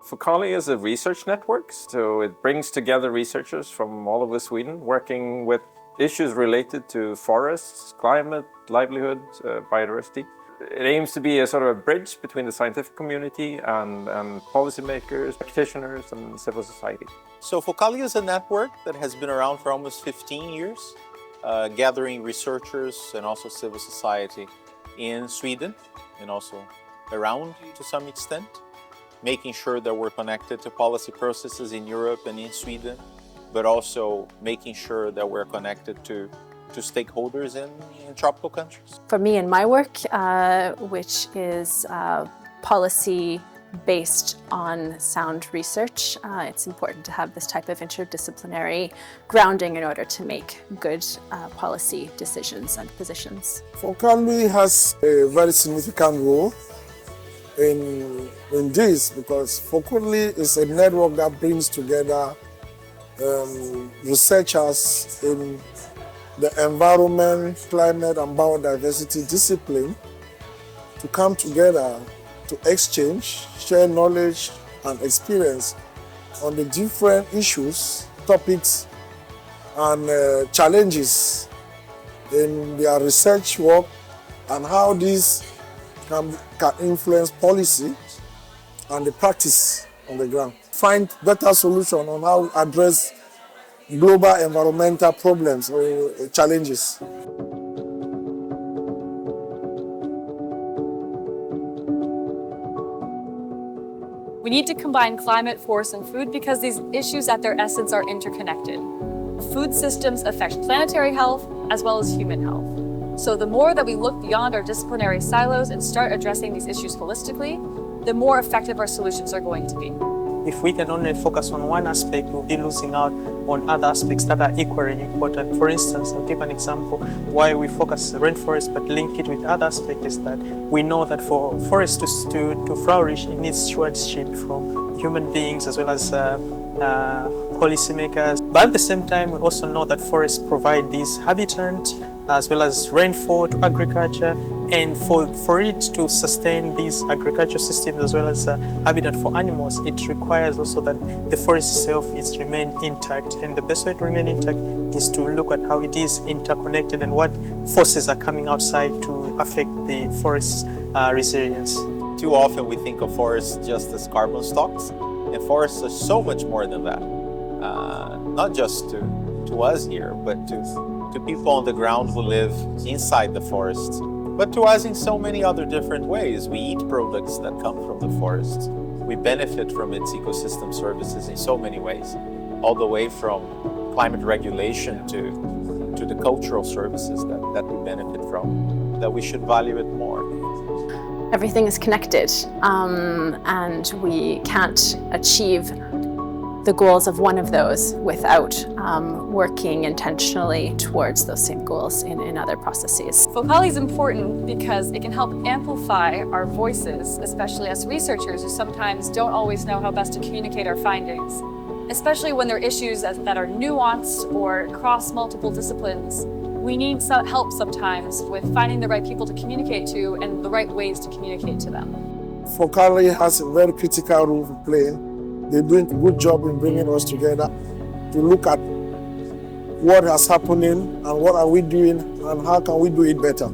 Focali is a research network, so it brings together researchers from all over Sweden working with issues related to forests, climate, livelihood, biodiversity. It aims to be a sort of a bridge between the scientific community and policymakers, practitioners and civil society. So Focali is a network that has been around for almost 15 years, gathering researchers and also civil society in Sweden and also around to some extent, making sure that we're connected to policy processes in Europe and in Sweden, but also making sure that we're connected to stakeholders in tropical countries. For me and my work, which is policy based on sound research, it's important to have this type of interdisciplinary grounding in order to make good policy decisions and positions. Focali has a very significant role in this because Focali is a network that brings together researchers in the environment, climate and biodiversity discipline to come together to exchange, share knowledge and experience on the different issues, topics and challenges in their research work and how this can influence policy and the practice on the ground. Find better solutions on how to address global environmental problems or challenges. We need to combine climate, forest, and food because these issues at their essence are interconnected. Food systems affect planetary health as well as human health. So the more that we look beyond our disciplinary silos and start addressing these issues holistically, the more effective our solutions are going to be. If we can only focus on one aspect, we'll be losing out on other aspects that are equally important. For instance, I'll give an example why we focus on rainforest but link it with other aspects is that we know that for forests to flourish, it needs stewardship from human beings as well as policymakers. But at the same time, we also know that forests provide this habitat as well as rainfall to agriculture, and for it to sustain these agricultural systems as well as habitat for animals, it requires also that the forest itself is remain intact, and the best way to remain intact is to look at how it is interconnected and what forces are coming outside to affect the forest's resilience. Too often we think of forests just as carbon stocks, and forests are so much more than that. Not just to us here, but to people on the ground who live inside the forests, but to us in so many other different ways. We eat products that come from the forests. We benefit from its ecosystem services in so many ways, all the way from climate regulation to the cultural services that we benefit from, that we should value it more. Everything is connected, and we can't achieve the goals of one of those without working intentionally towards those same goals in other processes. Focali is important because it can help amplify our voices, especially as researchers who sometimes don't always know how best to communicate our findings, especially when they're issues that are nuanced or cross multiple disciplines. We need some help sometimes with finding the right people to communicate to and the right ways to communicate to them. Focali has a very critical role to play. They're doing a good job in bringing us together to look at what is happening and what are we doing and how can we do it better.